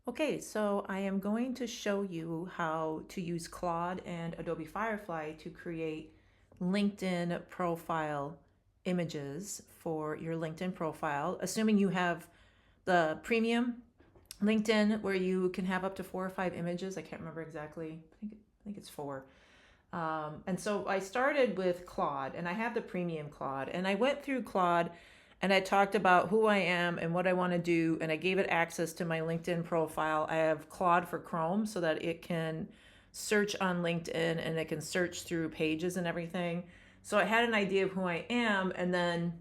Okay, so I am going to show you how to use Claude and Adobe Firefly to create LinkedIn profile images for your LinkedIn profile, assuming you have the premium LinkedIn where you can have up to 4 or 5 images. I can't remember exactly. I think it's 4. And so I started with Claude, and I have the premium Claude, and I went through Claude and I talked about who I am and what I want to do, and I gave it access to my LinkedIn profile. I have Claude for Chrome so that it can search on LinkedIn and it can search through pages and everything. So I had an idea of who I am, and then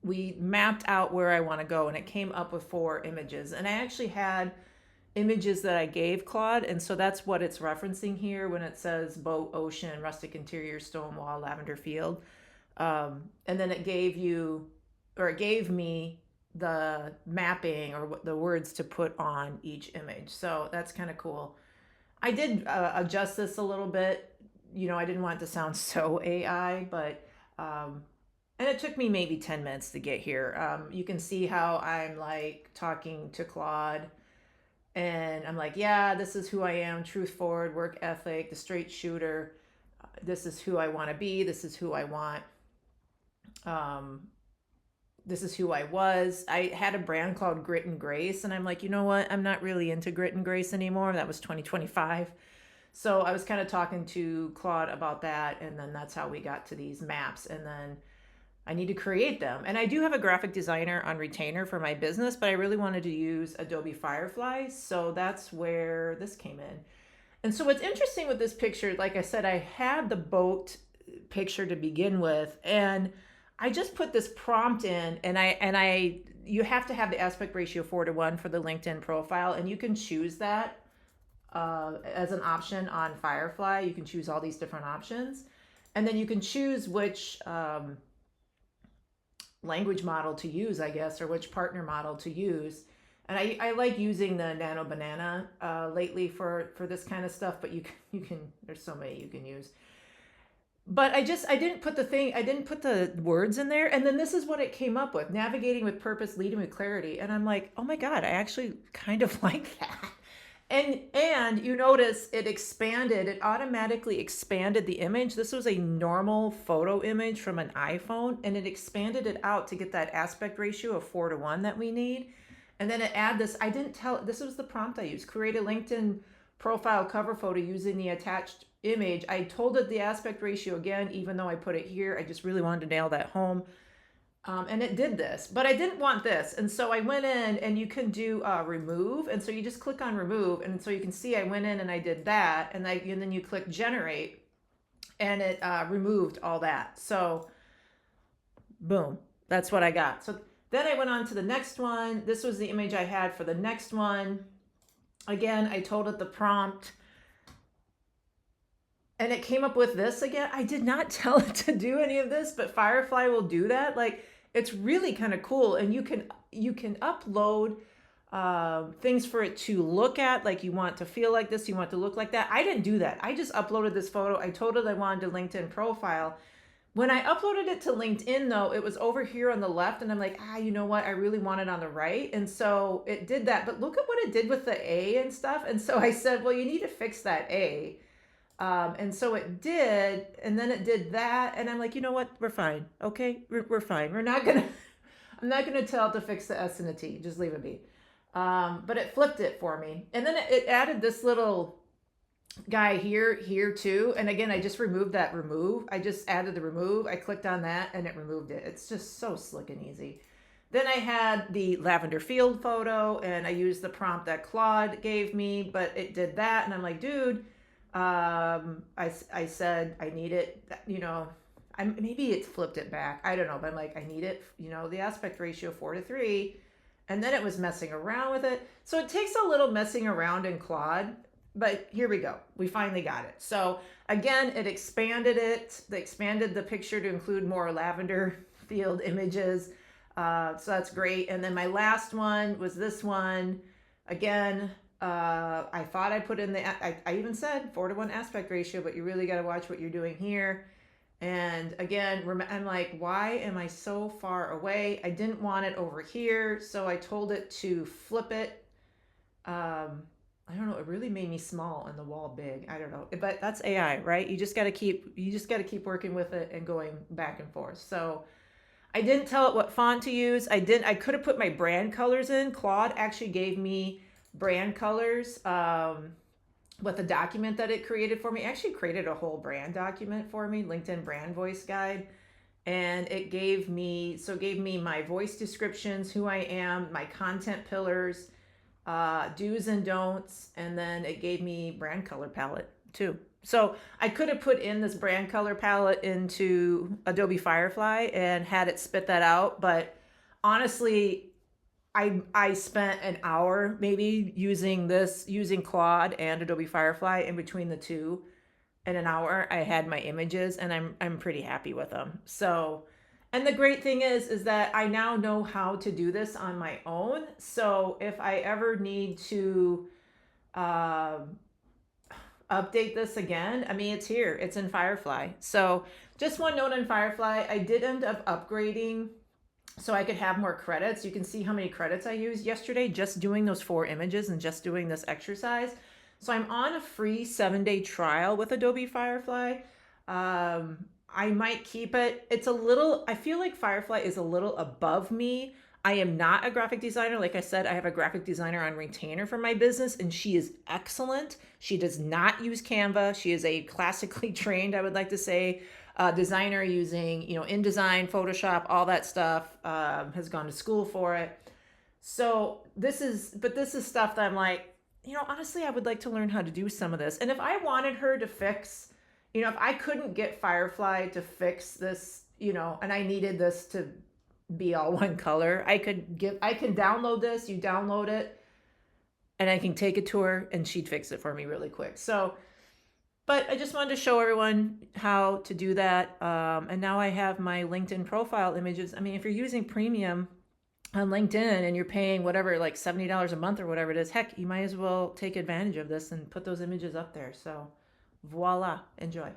we mapped out where I want to go, and it came up with 4 images. And I actually had images that I gave Claude, and so that's what it's referencing here when it says boat, ocean, rustic interior, stone wall, lavender field. And then it gave me the mapping or the words to put on each image. So that's kind of cool. I did adjust this a little bit. I didn't want it to sound so AI, but and it took me maybe 10 minutes to get here. You can see how I'm like talking to Claude, and I'm like, yeah, this is who I am, truth forward, work ethic, the straight shooter. This is who I want to be. This is who I want. Um, this is who I was. I had a brand called Grit and Grace, and I'm like, you know what? I'm not really into Grit and Grace anymore. That was 2025. So I was kind of talking to Claude about that, and then that's how we got to these maps. And then I need to create them. And I do have a graphic designer on retainer for my business, but I really wanted to use Adobe Firefly. So that's where this came in. And so what's interesting with this picture, like I said, I had the boat picture to begin with, and I just put this prompt in, and I you have to have the aspect ratio 4:1 for the LinkedIn profile, and you can choose that as an option on Firefly. You can choose all these different options, and then you can choose which language model to use, I guess, or which partner model to use. And I like using the Nano Banana lately for this kind of stuff, but you can there's so many you can use. But I didn't put the words in there, and then this is what it came up with: navigating with purpose, leading with clarity. And I'm like, oh my god, I actually kind of like that. And you notice it automatically expanded the image. This was a normal photo image from an iPhone, and it expanded it out to get that aspect ratio of 4:1 that we need. And then it add this, I didn't tell, this was the prompt I used: create a LinkedIn profile cover photo using the attached image. I told it the aspect ratio again, even though I put it here. I just really wanted to nail that home. And it did this, but I didn't want this. And so I went in, and you can do remove. And so you just click on remove. And so you can see I went in and I did that. And then you click generate, and it removed all that. So boom, that's what I got. So then I went on to the next one. This was the image I had for the next one. Again, I told it the prompt, and it came up with this again. I did not tell it to do any of this, but Firefly will do that. Like, it's really kind of cool, and you can upload things for it to look at. Like, you want to feel like this, you want to look like that. I didn't do that. I just uploaded this photo. I told it I wanted a LinkedIn profile. When I uploaded it to LinkedIn, though, it was over here on the left, and I'm like, you know what? I really want it on the right. And so it did that. But look at what it did with the A and stuff. And so I said, well, you need to fix that A. And so it did, and then it did that, and I'm like, you know what? We're fine. Okay, we're fine. We're not gonna. I'm not gonna tell it to fix the S and the T. Just leave it be. But it flipped it for me, and then it added this little guy here too. And again, I just removed that remove. I just added the remove. I clicked on that, and it removed it. It's just so slick and easy. Then I had the lavender field photo, and I used the prompt that Claude gave me, but it did that, and I'm like, dude. I said I need it, maybe it flipped it back. I don't know, but I'm like, I need it, the aspect ratio 4:3. And then it was messing around with it. So it takes a little messing around in Claude, but here we go. We finally got it. So again, it expanded it. They expanded the picture to include more lavender field images. So that's great. And then my last one was this one. Again, I thought I put in I even said 4:1 aspect ratio, but you really got to watch what you're doing here. And again, I'm like, why am I so far away? I didn't want it over here, so I told it to flip it I don't know, it really made me small and the wall big. I don't know. But that's AI, right? You just got to keep working with it and going back and forth. So, I didn't tell it what font to use. I could have put my brand colors in. Claude actually gave me brand colors with a document that it created for me. It actually created a whole brand document for me, LinkedIn brand voice guide. And it gave me my voice descriptions, who I am, my content pillars, do's and don'ts, and then it gave me brand color palette too. So I could have put in this brand color palette into Adobe Firefly and had it spit that out, but honestly, I spent an hour maybe using Claude and Adobe Firefly. In between the two, in an hour I had my images, and I'm pretty happy with them. So, and the great thing is that I now know how to do this on my own. So if I ever need to uh, update this again, I mean, it's here, it's in Firefly. So just one note on Firefly, I did end up upgrading so I could have more credits. You can see how many credits I used yesterday just doing those 4 images and just doing this exercise. So I'm on a free 7-day trial with Adobe Firefly. I might keep it. I feel like Firefly is a little above me. I am not a graphic designer. Like I said, I have a graphic designer on retainer for my business, and she is excellent. She does not use Canva. She is a classically trained, I would like to say, designer using, InDesign, Photoshop, all that stuff, has gone to school for it. So this is stuff that I'm like, honestly, I would like to learn how to do some of this. And if I wanted her to fix, if I couldn't get Firefly to fix this, and I needed this to be all one color, I can download this, you download it, and I can take it to her and she'd fix it for me really quick. So, but I just wanted to show everyone how to do that. And now I have my LinkedIn profile images. I mean, if you're using premium on LinkedIn and you're paying whatever, like $70 a month or whatever it is, heck, you might as well take advantage of this and put those images up there. So voila, enjoy.